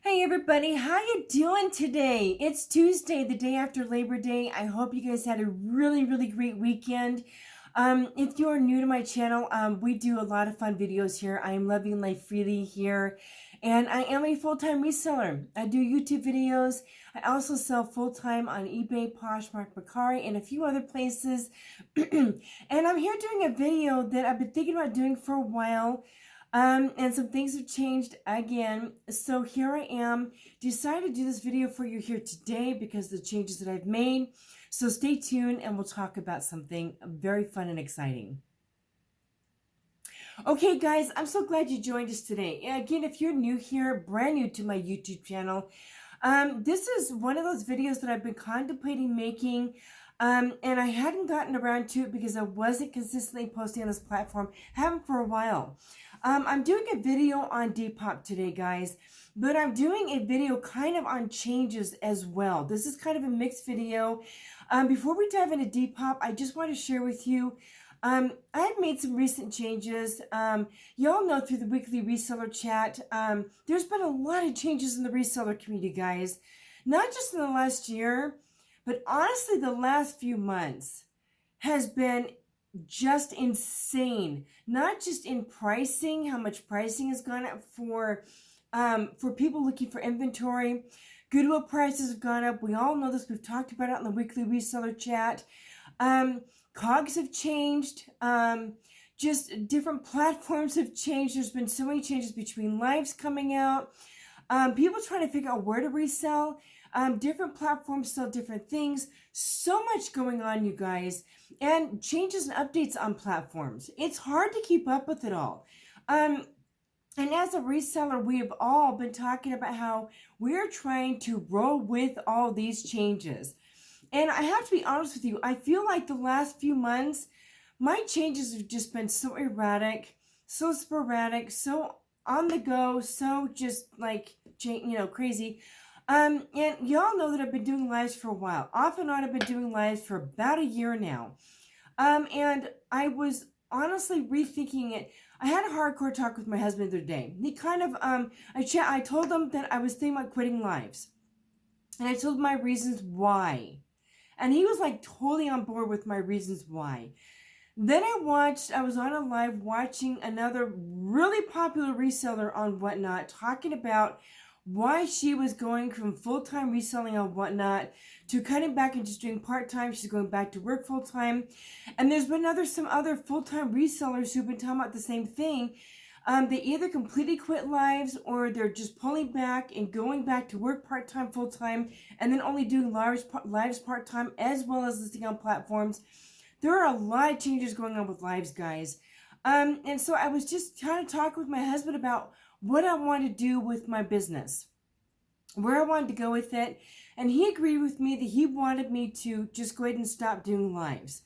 Hey everybody, how you doing today? It's Tuesday, the day after Labor Day. I hope you guys had a really great weekend. If you're new to my channel, we do a lot of fun videos here. I am loving life freely here, and I am a full-time reseller. I do YouTube videos. I also sell full-time on eBay, Poshmark, Mercari, and a few other places. And I'm here doing a video that I've been thinking about doing for a while. And some things have changed again. So here I am, decided to do this video for you here today because of the changes that I've made. So stay tuned and we'll talk about something very fun and exciting. Okay guys, I'm so glad you joined us today. Again, if you're new here, brand new to my YouTube channel, this is one of those videos that I've been contemplating making. And I hadn't gotten around to it because I wasn't consistently posting on this platform. Haven't for a while. I'm doing a video on Depop today, guys, but I'm doing a video kind of on changes as well. This is kind of a mixed video. Before we dive into Depop, I just want to share with you, I've made some recent changes. Y'all know through the weekly reseller chat, there's been a lot of changes in the reseller community, guys. Not just in the last year, but honestly, the last few months has been just insane. Not just in pricing, how much pricing has gone up for people looking for inventory. Goodwill prices have gone up. We all know this. We've talked about it in the weekly reseller chat. COGS have changed. Just different platforms have changed. There's been so many changes between lives coming out. People trying to figure out where to resell. Different platforms sell different things. So much going on, you guys. And changes and updates on platforms. It's hard to keep up with it all. And as a reseller, we've all been talking about how we're trying to roll with all these changes. And I have to be honest with you, I feel like the last few months, my changes have just been so erratic, so sporadic, so on the go, so just like, crazy. And y'all know that I've been doing lives for a while. Off and on, I've been doing lives for about a year now. And I was honestly rethinking it. I had a hardcore talk with my husband the other day. He kind of, I told him that I was thinking about quitting lives. And I told him my reasons why. And he was like totally on board with my reasons why. Then I was on a live watching another really popular reseller on Whatnot talking about why she was going from full-time reselling on Whatnot to cutting back and just doing part-time. She's going back to work full-time. And there's been some other full-time resellers who've been talking about the same thing. They either completely quit lives or they're just pulling back and going back to work part-time, full-time, and then only doing lives part-time as well as listing on platforms. There are a lot of changes going on with lives, guys. And so I was just trying to talk with my husband about what I want to do with my business, where I wanted to go with it. And he agreed with me that he wanted me to just go ahead and stop doing lives.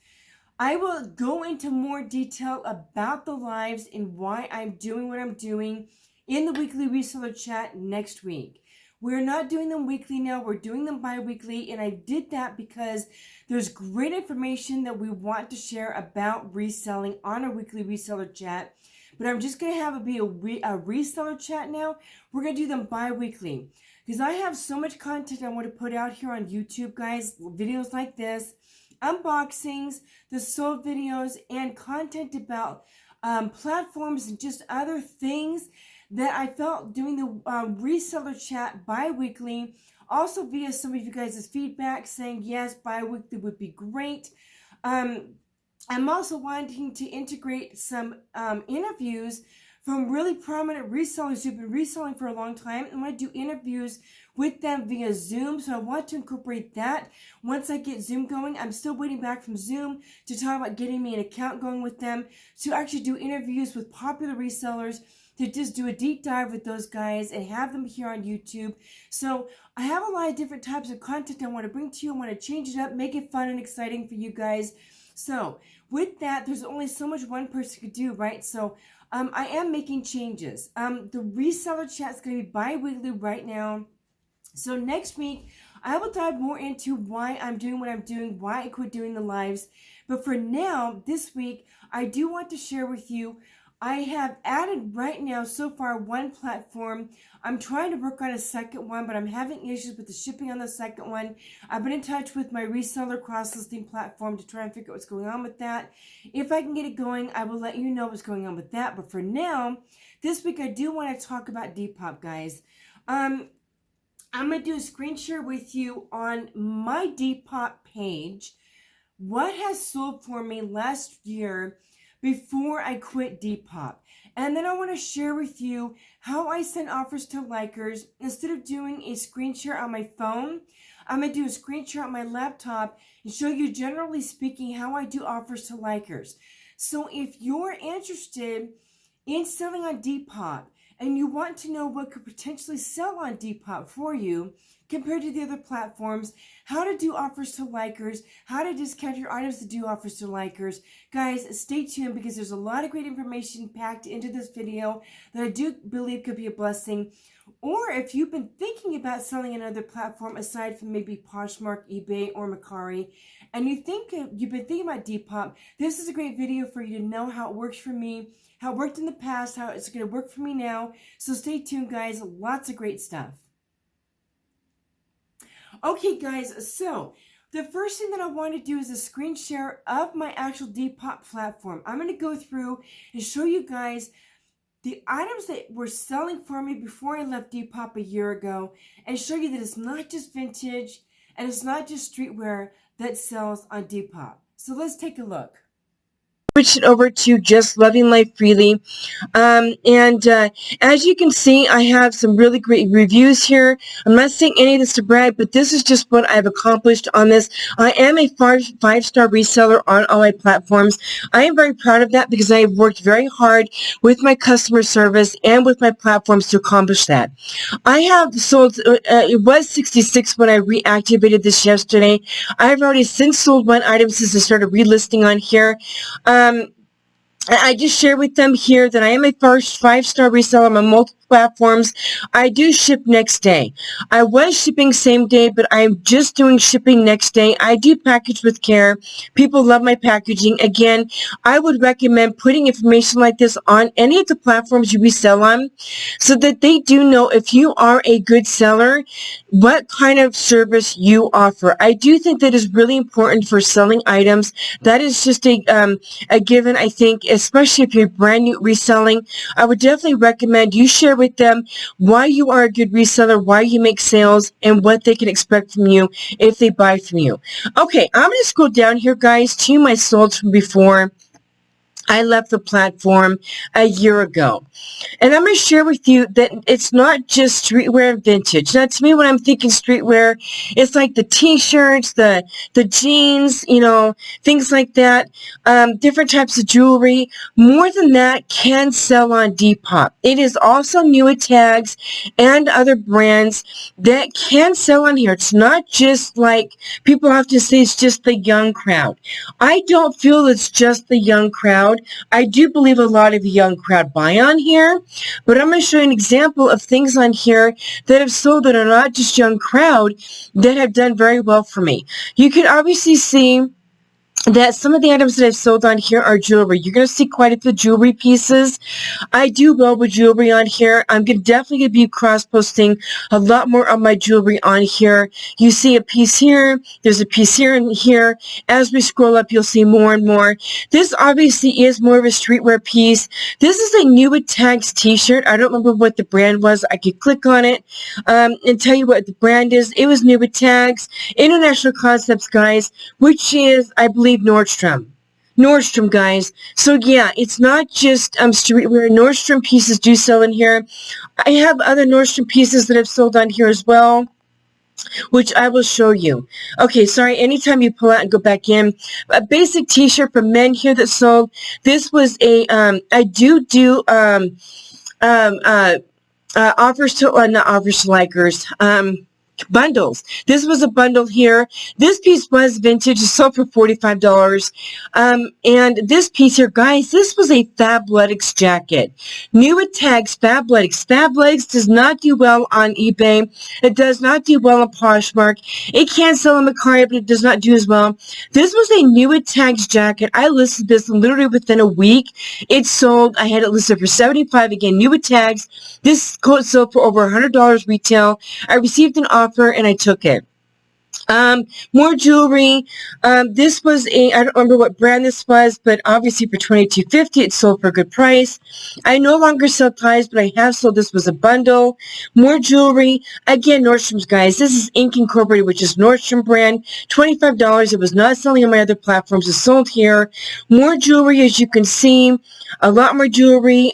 I will go into more detail about the lives and why I'm doing what I'm doing in the weekly reseller chat next week. We're not doing them weekly now. We're doing them bi-weekly. And I did that because there's great information that we want to share about reselling on our weekly reseller chat. But I'm just going to have it be a reseller chat now. We're going to do them bi-weekly because I have so much content I want to put out here on YouTube, guys. Videos like this, unboxings, the sold videos, and content about platforms and just other things that I felt doing the reseller chat bi-weekly. Also via some of you guys' feedback saying, yes, bi-weekly would be great. I'm also wanting to integrate some interviews from really prominent resellers who've been reselling for a long time. I want to do interviews with them via Zoom. So I want to incorporate that once I get Zoom going. I'm still waiting back from Zoom to talk about getting me an account going with them to actually do interviews with popular resellers, to just do a deep dive with those guys and have them here on YouTube. So I have a lot of different types of content I want to bring to you. I want to change it up, make it fun and exciting for you guys. So with that, there's only so much one person could do, right? So I am making changes. The reseller chat is going to be bi-weekly right now. So next week, I will dive more into why I'm doing what I'm doing, why I quit doing the lives. But for now, this week, I do want to share with you I have added right now so far one platform. I'm trying to work on a second one, but I'm having issues with the shipping on the second one. I've been in touch with my reseller cross-listing platform to try and figure out what's going on with that. If I can get it going, I will let you know what's going on with that. But for now, this week I do want to talk about Depop, guys. I'm going to do a screen share with you on my Depop page. What has sold for me last year before I quit Depop. And then I want to share with you how I send offers to likers. Instead of doing a screen share on my phone, I'm going to do a screen share on my laptop and show you, generally speaking, how I do offers to likers. So if you're interested in selling on Depop and you want to know what could potentially sell on Depop for you compared to the other platforms, how to do offers to likers, how to discount your items to do offers to likers, guys, stay tuned because there's a lot of great information packed into this video that I do believe could be a blessing. Or if you've been thinking about selling another platform aside from maybe Poshmark, eBay, or Mercari, and you've been thinking about Depop, this is a great video for you to know how it works for me, how it worked in the past, how it's going to work for me now. So stay tuned, guys. Lots of great stuff. Okay, guys, so the first thing that I want to do is a screen share of my actual Depop platform. I'm going to go through and show you guys the items that were selling for me before I left Depop a year ago and show you that it's not just vintage and it's not just streetwear that sells on Depop. So let's take a look. Switch it over to Just Loving Life Freely. As you can see, I have some really great reviews here. I'm not saying any of this to brag, but this is just what I've accomplished on this. I am a five-star reseller on all my platforms. I am very proud of that because I have worked very hard with my customer service and with my platforms to accomplish that. I have sold, it was 66 when I reactivated this yesterday. I've already since sold one item since I started relisting on here. I just share with them here that I am a first five-star reseller on multiple platforms. I do ship next day. I was shipping same day, but I'm just doing shipping next day. I do package with care. People love my packaging. Again, I would recommend putting information like this on any of the platforms you resell on so that they do know if you are a good seller, what kind of service you offer. I do think that is really important for selling items. That is just a given, I think, especially if you're brand new reselling. I would definitely recommend you share with them why you are a good reseller, why you make sales, and what they can expect from you if they buy from you. Okay, I'm going to scroll down here, guys, to my solds from before I left the platform a year ago. And I'm going to share with you that it's not just streetwear and vintage. Now, to me, when I'm thinking streetwear, it's like the t-shirts, the jeans, you know, things like that, different types of jewelry. More than that can sell on Depop. It is also newer tags and other brands that can sell on here. It's not just like people have to say it's just the young crowd. I don't feel it's just the young crowd. I do believe a lot of the young crowd buy on here, but I'm going to show you an example of things on here that have sold that are not just young crowd that have done very well for me. You can obviously see that some of the items that I've sold on here are jewelry. You're going to see quite a few jewelry pieces. I do well with jewelry on here. I'm definitely going to be cross-posting a lot more of my jewelry on here. You see a piece here. There's a piece here and here. As we scroll up, you'll see more and more. This obviously is more of a streetwear piece. This is a New With Tags t-shirt. I don't remember what the brand was. I could click on it and tell you what the brand is. It was New With Tags, International Concepts, guys, which is, I believe, Nordstrom, guys. So yeah, it's not just streetwear. Nordstrom pieces do sell in here. I have other Nordstrom pieces that I've sold on here as well, which I will show you. Okay, sorry, anytime you pull out and go back in. A basic t-shirt for men here that sold. This was a, I do offers to, not offers to likers. bundles. This was a bundle here. This piece was vintage. It sold for $45. And this piece here, guys, this was a Fabletics jacket. New with tags, Fabletics. Fabletics does not do well on eBay. It does not do well on Poshmark. It can sell on Mercari, but it does not do as well. This was a new with tags jacket. I listed this literally within a week. It sold. I had it listed for $75. Again, new with tags. This coat sold for over $100 retail. I received an offer and I took it. More jewelry. This was I don't remember what brand this was, but obviously for $22.50 it sold for a good price. I no longer sell ties, but I have sold. This was a bundle. More jewelry. Again, Nordstrom's, guys. This is Ink Incorporated, which is Nordstrom brand. $25. It was not selling on my other platforms. It's sold here. More jewelry, as you can see. A lot more jewelry.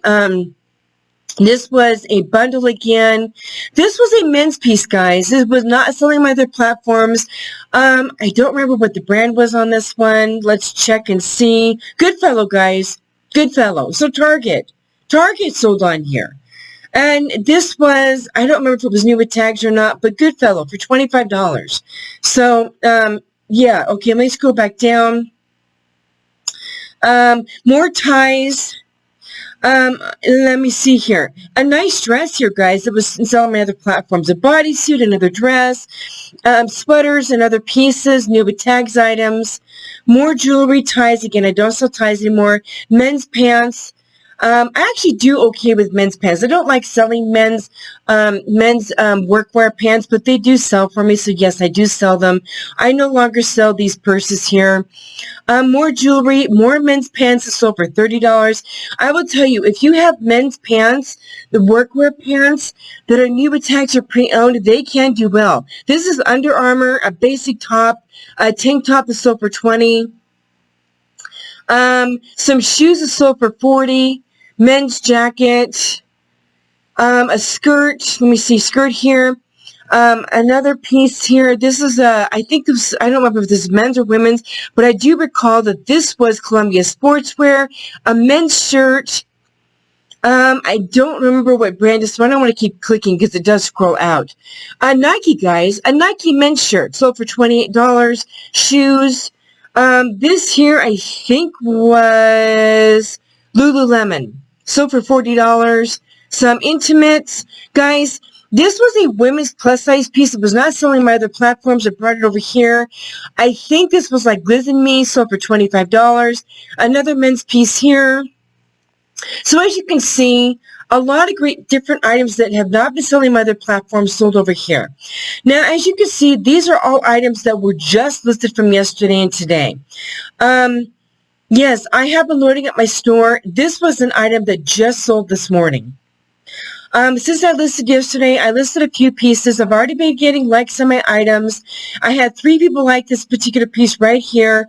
This was a bundle again. This was a men's piece, guys. This was not selling on my other platforms. I don't remember what the brand was on this one. Let's check and see. Goodfellow, guys. Goodfellow. So Target. Target sold on here. And this was, I don't remember if it was new with tags or not, but Goodfellow for $25. So, yeah. Okay, let's go back down. More ties. Let me see here. A nice dress here, guys. It was selling on my other platforms. A bodysuit, another dress, sweaters and other pieces, new with tags items. More jewelry, ties. Again, I don't sell ties anymore. Men's pants. I actually do okay with men's pants. I don't like selling men's workwear pants, but they do sell for me. So yes, I do sell them. I no longer sell these purses here. More jewelry, more men's pants that sold for $30. I will tell you, if you have men's pants, the workwear pants that are new with tags or pre-owned, they can do well. This is Under Armour, a basic top, a tank top that sold for $20. Some shoes that sold for $40. Men's jacket, a skirt, let me see, skirt here, another piece here. This is I think this, I don't remember if this is men's or women's, but I do recall that this was Columbia Sportswear, a men's shirt. I don't remember what brand this is, so I don't want to keep clicking because it does scroll out. Nike, guys, a Nike men's shirt sold for $28. Shoes. This here I think was Lululemon. Sold for $40. Some intimates. Guys, this was a women's plus size piece. It was not selling on my other platforms. I brought it over here. I think this was like Liz and Me. Sold for $25. Another men's piece here. So as you can see, a lot of great different items that have not been selling on my other platforms sold over here. Now, as you can see, these are all items that were just listed from yesterday and today. Yes, I have been loading up my store. This was an item that just sold this morning. Since I listed yesterday, I listed a few pieces. I've already been getting likes on my items. I had 3 people like this particular piece right here.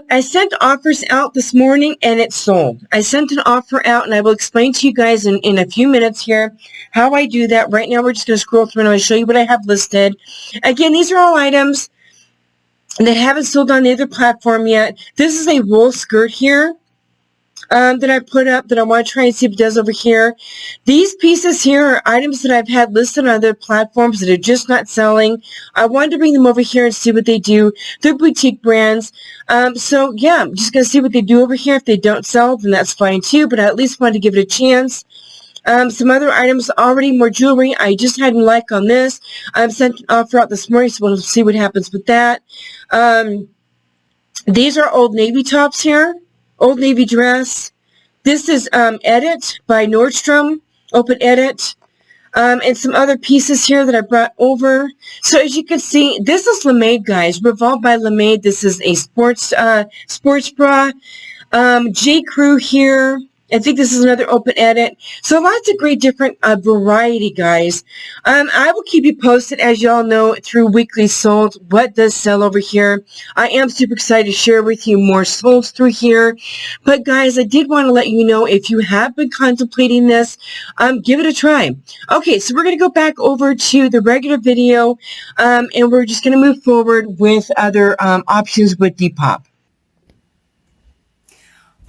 I sent offers out this morning and it sold. I sent an offer out and I will explain to you guys in a few minutes here how I do that. Right now we're just going to scroll through and I'll show you what I have listed. Again, these are all items that haven't sold on the other platform yet. This is a wool skirt here that I put up that I want to try and see if it does over here. These pieces here are items that I've had listed on other platforms that are just not selling. I wanted to bring them over here and see what they do. They're boutique brands. So yeah, I'm just going to see what they do over here. If they don't sell, then that's fine too, but I at least wanted to give it a chance. Some other items already, more jewelry. I just had a like on this. I've sent an offer out this morning, so we'll see what happens with that. These are Old Navy tops here. Old Navy dress. This is Edit by Nordstrom. Open Edit. And some other pieces here that I brought over. So as you can see, this is Lemade, guys. Revolved by Lemade. This is a sports bra. J. Crew here. I think this is another Open Edit. So lots of great different variety, guys. I will keep you posted, as y'all know, through weekly sold. What does sell over here? I am super excited to share with you more solds through here. But guys, I did want to let you know, if you have been contemplating this, give it a try. Okay, so we're going to go back over to the regular video, and we're just going to move forward with other options with Depop.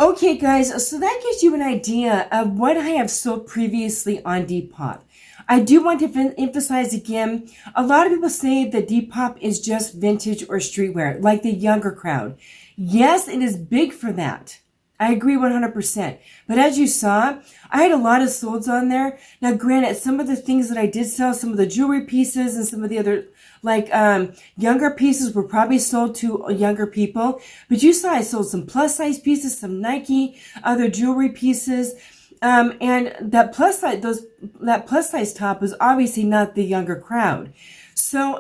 Okay, guys, so that gives you an idea of what I have sold previously on Depop. I do want to emphasize again, a lot of people say that Depop is just vintage or streetwear, like the younger crowd. Yes, it is big for that. I agree 100%. But as you saw, I had a lot of solds on there. Now, granted, some of the things that I did sell, some of the jewelry pieces and some of the other younger pieces were probably sold to younger people. But you saw I sold some plus size pieces, some Nike, other jewelry pieces. And that plus size top was obviously not the younger crowd. So,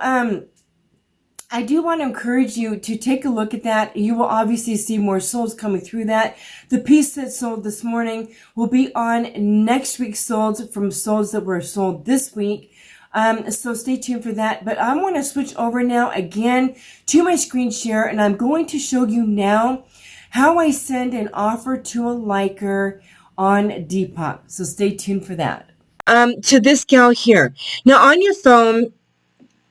I do want to encourage you to take a look at that. You will obviously see more solds coming through that. The piece that sold this morning will be on next week's solds from solds that were sold this week. So stay tuned for that. But I want to switch over now again to my screen share, and I'm going to show you now how I send an offer to a liker on Depop. So stay tuned for that. To this gal here. Now on your phone,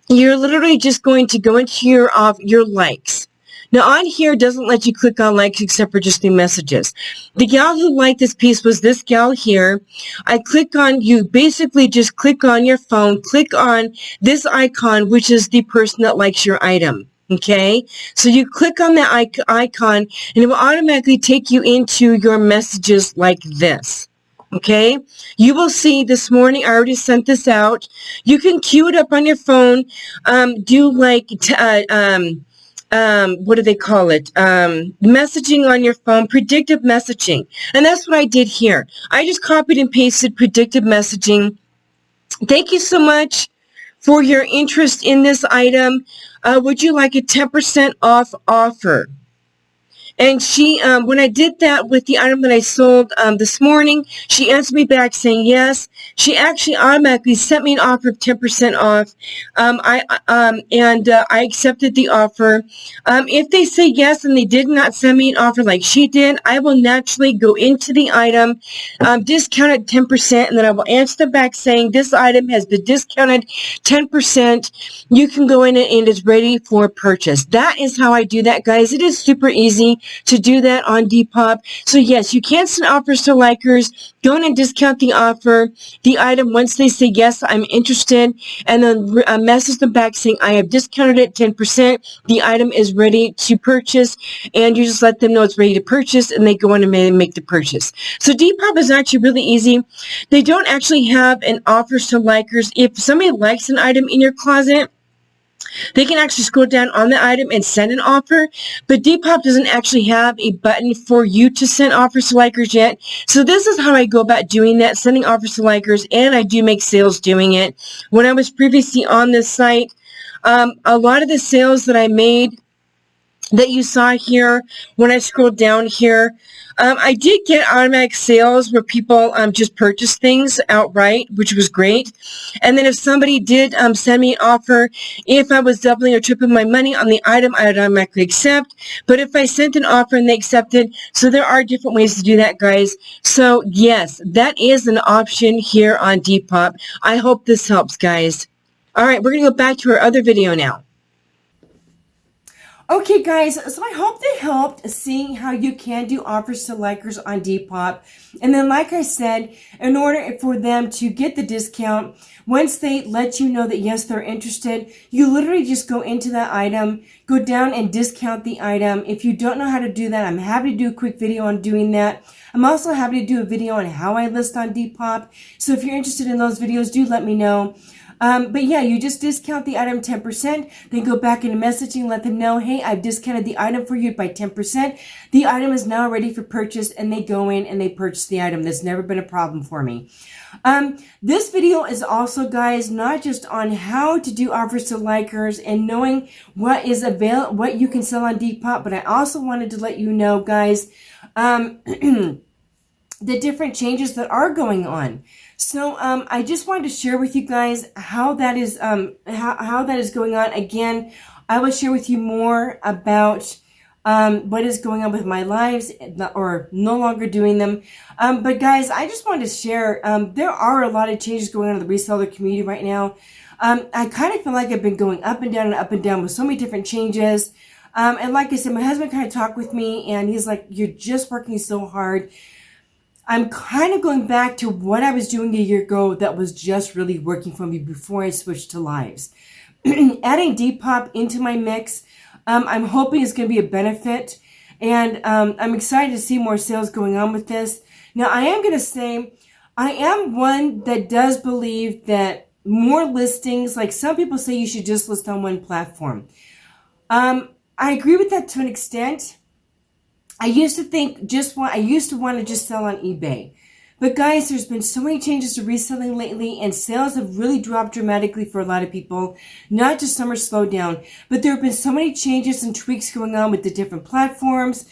you're literally just going to go into your likes. Now on here doesn't let you click on likes except for just new messages. The gal who liked this piece was this gal here. You basically just click on your phone, click on this icon, which is the person that likes your item. Okay, so you click on that icon and it will automatically take you into your messages like this. Okay, you will see this morning, I already sent this out. You can queue it up on your phone, do like, what do they call it? Messaging on your phone, predictive messaging. And that's what I did here. I just copied and pasted predictive messaging. Thank you so much for your interest in this item. Would you like a 10% off offer? And she, when I did that with the item that I sold this morning, she answered me back saying yes. She actually automatically sent me an offer of 10% off. I accepted the offer. If they say yes and they did not send me an offer like she did, I will naturally go into the item, discount it 10%, and then I will answer them back saying this item has been discounted 10%. You can go in and it's ready for purchase. That is how I do that, guys. It is super easy to do that on Depop. So yes, you can send offers to likers. Go in and discount the offer, the item, once they say yes, I'm interested, and then message them back saying I have discounted it 10%. The item is ready to purchase, and you just let them know it's ready to purchase, and they go in and make the purchase. So Depop is actually really easy. They don't actually have an offers to likers. If somebody likes an item in your closet, they can actually scroll down on the item and send an offer, but Depop doesn't actually have a button for you to send offers to likers yet. So this is how I go about doing that, sending offers to likers, and I do make sales doing it. When I was previously on this site, a lot of the sales that I made that you saw here, when I scrolled down here, I did get automatic sales where people just purchased things outright, which was great. And then if somebody did send me an offer, if I was doubling or tripling my money on the item, I would automatically accept. But if I sent an offer and they accepted, so there are different ways to do that, guys. So yes, that is an option here on Depop. I hope this helps, guys. All right, we're going to go back to our other video now. Okay, guys, so I hope they helped seeing how you can do offers to likers on Depop. And then, like I said, in order for them to get the discount, once they let you know that, yes, they're interested, you literally just go into that item, go down and discount the item. If you don't know how to do that, I'm happy to do a quick video on doing that. I'm also happy to do a video on how I list on Depop. So if you're interested in those videos, do let me know. But yeah, you just discount the item 10%, then go back into messaging, let them know, hey, I've discounted the item for you by 10%. The item is now ready for purchase, and they go in and they purchase the item. That's never been a problem for me. This video is also, guys, not just on how to do offers to likers and knowing what is what you can sell on Depop, but I also wanted to let you know, guys, the different changes that are going on. So I just wanted to share with you guys how that is how that is going on. Again, I will share with you more about what is going on with my lives, or no longer doing them. But guys, I just wanted to share, there are a lot of changes going on in the reseller community right now. I kind of feel like I've been going up and down with so many different changes. And like I said, my husband kind of talked with me and he's like, you're just working so hard. I'm kind of going back to what I was doing a year ago that was just really working for me before I switched to lives. Adding Depop into my mix, I'm hoping it's going to be a benefit. And I'm excited to see more sales going on with this. Now, I am going to say, I am one that does believe that more listings, like some people say you should just list on one platform. I agree with that to an extent. I used to want to just sell on eBay. But guys, there's been so many changes to reselling lately, and sales have really dropped dramatically for a lot of people. Not just summer slowdown, but there have been so many changes and tweaks going on with the different platforms,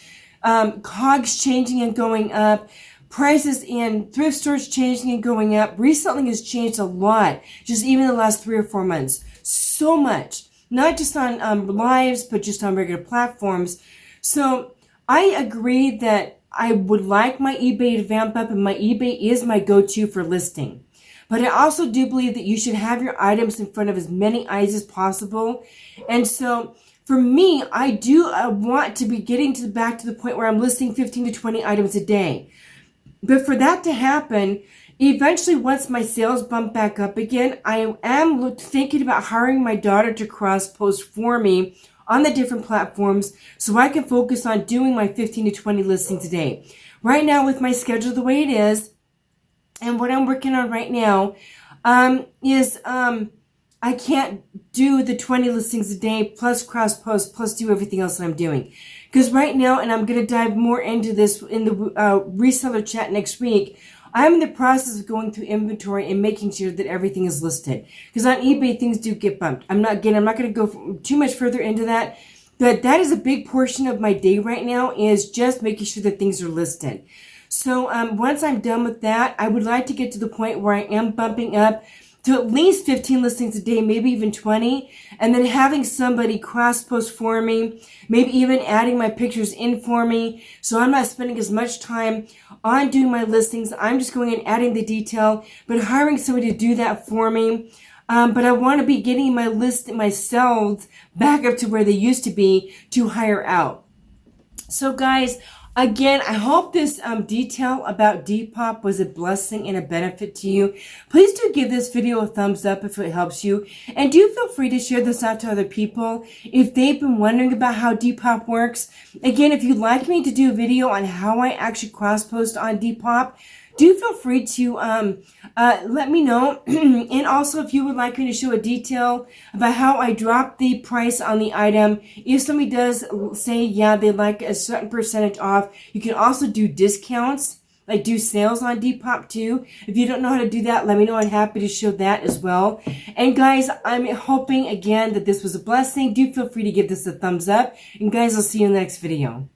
COGS changing and going up, prices in thrift stores changing and going up. Reselling has changed a lot, just even in the last 3 or 4 months. So much, not just on lives, but just on regular platforms. So I agree that I would like my eBay to vamp up, and my eBay is my go-to for listing. But I also do believe that you should have your items in front of as many eyes as possible. And so for me, I do want to be getting back to the point where I'm listing 15 to 20 items a day. But for that to happen, eventually once my sales bump back up again, I am thinking about hiring my daughter to cross-post for me on the different platforms so I can focus on doing my 15 to 20 listings a day. Right now, with my schedule the way it is, and what I'm working on right now is I can't do the 20 listings a day plus cross-post plus do everything else that I'm doing. Because right now, and I'm going to dive more into this in the reseller chat next week, I'm in the process of going through inventory and making sure that everything is listed. Because on eBay, things do get bumped. I'm not going to go too much further into that. But that is a big portion of my day right now, is just making sure that things are listed. So once I'm done with that, I would like to get to the point where I am bumping up to at least 15 listings a day, maybe even 20, and then having somebody cross-post for me, maybe even adding my pictures in for me, so I'm not spending as much time on doing my listings. I'm just going and adding the detail, but hiring somebody to do that for me. But I want to be getting my sales back up to where they used to be to hire out. So guys, again, I hope this detail about Depop was a blessing and a benefit to you. Please do give this video a thumbs up if it helps you. And do feel free to share this out to other people if they've been wondering about how Depop works. Again, if you'd like me to do a video on how I actually cross-post on Depop, do feel free to let me know. And also, if you would like me to show a detail about how I drop the price on the item, if somebody does say, yeah, they like a certain percentage off, you can also do discounts, like do sales on Depop too. If you don't know how to do that, let me know. I'm happy to show that as well. And guys, I'm hoping again that this was a blessing. Do feel free to give this a thumbs up. And guys, I'll see you in the next video.